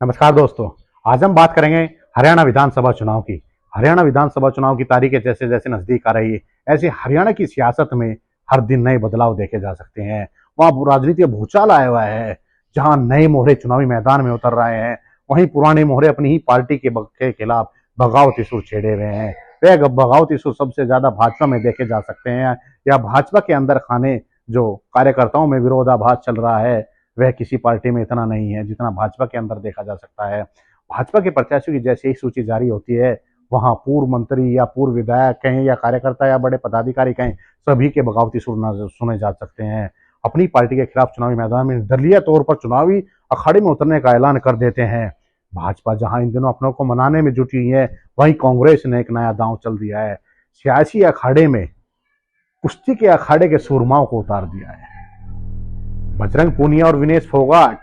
नमस्कार दोस्तों। आज हम बात करेंगे हरियाणा विधानसभा चुनाव की। हरियाणा विधानसभा चुनाव की तारीखें जैसे जैसे नजदीक आ रही है, ऐसे हरियाणा की सियासत में हर दिन नए बदलाव देखे जा सकते हैं। वहां राजनीति का भूचाल आया हुआ है। जहां नए मोहरे चुनावी मैदान में उतर रहे हैं, वहीं पुराने मोहरे अपनी ही पार्टी के खिलाफ बगावती सुर छेड़े हुए हैं। वे बगावती सुर सबसे ज्यादा भाजपा में देखे जा सकते हैं, या भाजपा के अंदर खाने जो कार्यकर्ताओं में विरोधाभास चल रहा है, वह किसी पार्टी में इतना नहीं है जितना भाजपा के अंदर देखा जा सकता है। भाजपा के प्रत्याशियों की जैसे ही सूची जारी होती है, वहां पूर्व मंत्री या पूर्व विधायक कहें या कार्यकर्ता या बड़े पदाधिकारी कहें, सभी के बगावती सुर सुने जा सकते हैं। अपनी पार्टी के खिलाफ चुनावी मैदान में दलीय तौर पर चुनावी अखाड़े में उतरने का ऐलान कर देते हैं। भाजपा जहां इन दिनों अपनों को मनाने में जुटी है, वहीं कांग्रेस ने एक नया दांव चल दिया है। सियासी अखाड़े में कुश्ती के अखाड़े के सूरमाओं को उतार दिया है। बजरंग पूनिया और विनेश फोगाट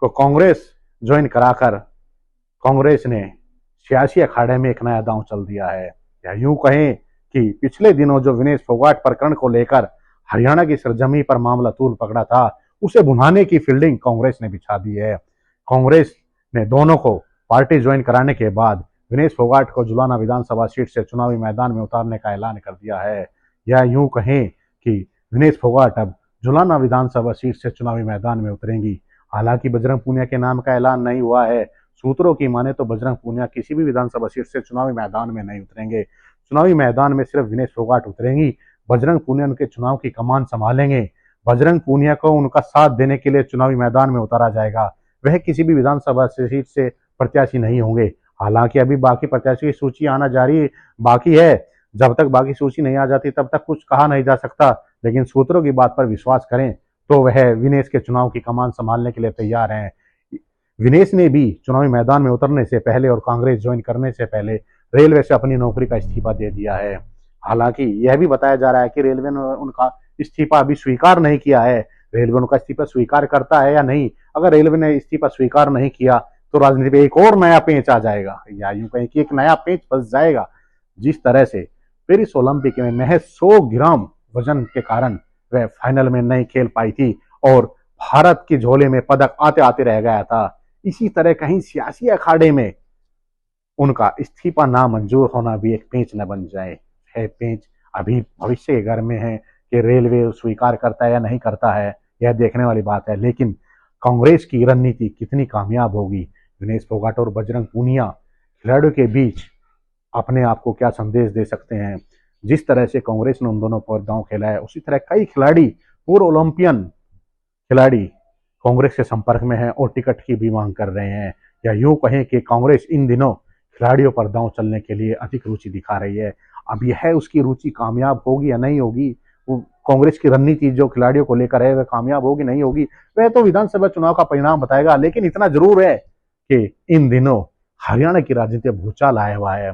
को कांग्रेस ज्वाइन कराकर कांग्रेस ने सियासी अखाड़े में एक नया दांव चल दिया है। या यूं कहें कि पिछले दिनों जो विनेश फोगाट प्रकरण को लेकर हरियाणा की सरजमी पर मामला तूल पकड़ा था, उसे भुनाने की फील्डिंग कांग्रेस ने बिछा दी है। कांग्रेस ने दोनों को पार्टी ज्वाइन कराने के बाद विनेश फोगाट को जुलाना विधानसभा सीट से चुनावी मैदान में उतारने का ऐलान कर दिया है। या यूं कहें कि विनेश फोगाट अब जुलाना विधानसभा सीट से चुनावी मैदान में उतरेंगी। हालांकि बजरंग पूनिया के नाम का ऐलान नहीं हुआ है। सूत्रों की माने तो बजरंग पूनिया किसी भी विधानसभा सीट से चुनावी मैदान में नहीं उतरेंगे। चुनावी मैदान में सिर्फ विनेश फोगाट उतरेंगी। बजरंग पूनिया उनके चुनाव की कमान संभालेंगे। बजरंग पूनिया को उनका साथ देने के लिए चुनावी मैदान में उतारा जाएगा। वह किसी भी विधानसभा सीट से प्रत्याशी नहीं होंगे। हालांकि अभी बाकी प्रत्याशियों की सूची आना जारी बाकी है। जब तक बाकी सूची नहीं आ जाती तब तक कुछ कहा नहीं जा सकता, लेकिन सूत्रों की बात पर विश्वास करें तो वह विनेश के चुनाव की कमान संभालने के लिए तैयार हैं। विनेश ने भी चुनावी मैदान में उतरने से पहले और कांग्रेस ज्वाइन करने से पहले रेलवे से अपनी नौकरी का इस्तीफा दे दिया है। हालांकि यह भी बताया जा रहा है कि रेलवे ने उनका इस्तीफा अभी स्वीकार नहीं किया है। रेलवे उनका इस्तीफा स्वीकार करता है या नहीं। अगर रेलवे ने इस्तीफा स्वीकार नहीं किया तो राजनीति में एक और नया पेंच आ जाएगा, या यूं कहें कि एक नया पेंच फंस जाएगा। जिस तरह से पेरिस ओलंपिक में महज 100 ग्राम वजन के कारण वह फाइनल में नहीं खेल पाई थी और भारत के झोले में पदक आते आते रह गया था, इसी तरह कहीं सियासी अखाड़े में उनका इस्तीफा नामंजूर होना भी एक पेंच न बन जाए। है पेंच अभी भविष्य के घर में है कि रेलवे स्वीकार करता है या नहीं करता है, यह देखने वाली बात है। लेकिन कांग्रेस की रणनीति कितनी कामयाब होगी, विनेश फोगाट और बजरंग पूनिया खिलाड़ियों के बीच अपने आप को क्या संदेश दे सकते हैं। जिस तरह से कांग्रेस ने उन दोनों पर दांव खेला है, उसी तरह कई खिलाड़ी, पूर्व ओलंपियन खिलाड़ी कांग्रेस के संपर्क में हैं और टिकट की भी मांग कर रहे हैं। या यूं कहें कि कांग्रेस इन दिनों खिलाड़ियों पर दांव चलने के लिए अधिक रुचि दिखा रही है। अब यह उसकी रुचि कामयाब होगी या नहीं होगी, वो कांग्रेस की रणनीति जो खिलाड़ियों को लेकर है वह कामयाब होगी नहीं होगी, वह तो विधानसभा चुनाव का परिणाम बताएगा। लेकिन इतना जरूर है कि इन दिनों हरियाणा की राजनीति भूचाल आया हुआ है।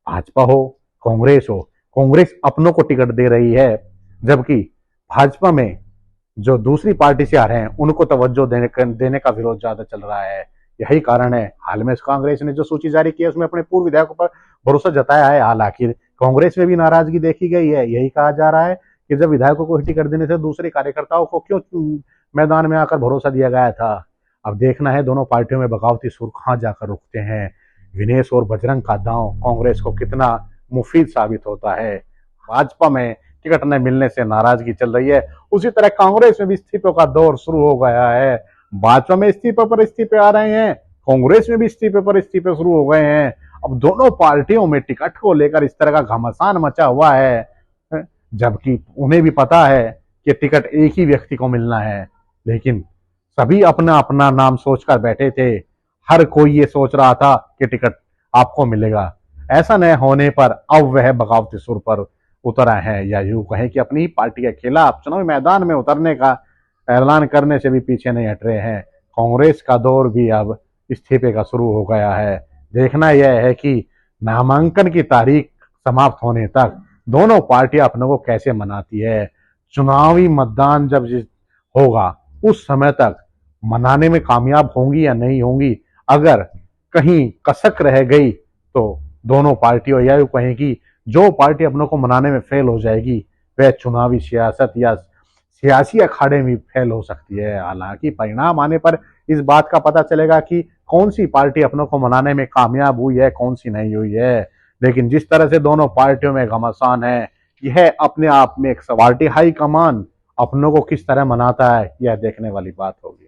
भाजपा हो, कांग्रेस हो, कांग्रेस अपनों को टिकट दे रही है, जबकि भाजपा में जो दूसरी पार्टी से आ रहे हैं उनको तवज्जो देने का विरोध ज्यादा चल रहा है। यही कारण है हाल में कांग्रेस ने जो सूची जारी की है उसमें अपने पूर्व विधायकों पर भरोसा जताया है। हालांकि कांग्रेस में भी नाराजगी देखी गई है। यही कहा जा रहा है कि जब विधायकों को टिकट देने से दूसरे कार्यकर्ताओं को क्यों मैदान में आकर भरोसा दिया गया था। अब देखना है दोनों पार्टियों में बगावती सुर कहां जाकर रुकते हैं। विनेश और बजरंग का दांव कांग्रेस को कितना मुफीद साबित होता है। भाजपा में टिकट न मिलने से नाराजगी चल रही है, उसी तरह कांग्रेस में भी इस्तीफों का दौर शुरू हो गया है। भाजपा में इस्तीफे पर इस्तीफे आ रहे हैं, कांग्रेस में भी इस्तीफे पर इस्तीफे शुरू हो गए हैं। अब दोनों पार्टियों में टिकट को लेकर इस तरह का घमासान मचा हुआ है, जबकि उन्हें भी पता है कि टिकट एक ही व्यक्ति को मिलना है। लेकिन सभी अपना अपना नाम सोचकर बैठे थे। हर कोई ये सोच रहा था कि टिकट आपको मिलेगा। ऐसा न होने पर अब वह बगावती सुर पर उतरा है, या यूं कहें कि अपनी पार्टी के खिलाफ चुनावी मैदान में उतरने का ऐलान करने से भी पीछे नहीं हट रहे हैं। कांग्रेस का दौर भी अब इस्तीफे का शुरू हो गया है। देखना यह है कि नामांकन की तारीख समाप्त होने तक दोनों पार्टियां अपनों को कैसे मनाती है। चुनावी मतदान जब होगा उस समय तक मनाने में कामयाब होंगी या नहीं होंगी। अगर कहीं कसक रह गई तो दोनों पार्टियों, या यूं कहें कि जो पार्टी अपनों को मनाने में फेल हो जाएगी वह चुनावी सियासत या सियासी अखाड़े में फेल हो सकती है। हालांकि परिणाम आने पर इस बात का पता चलेगा कि कौन सी पार्टी अपनों को मनाने में कामयाब हुई है, कौन सी नहीं हुई है। लेकिन जिस तरह से दोनों पार्टियों में घमासान है, यह अपने आप में एक पार्टी हाई कमान अपनों को किस तरह मनाता है, यह देखने वाली बात होगी।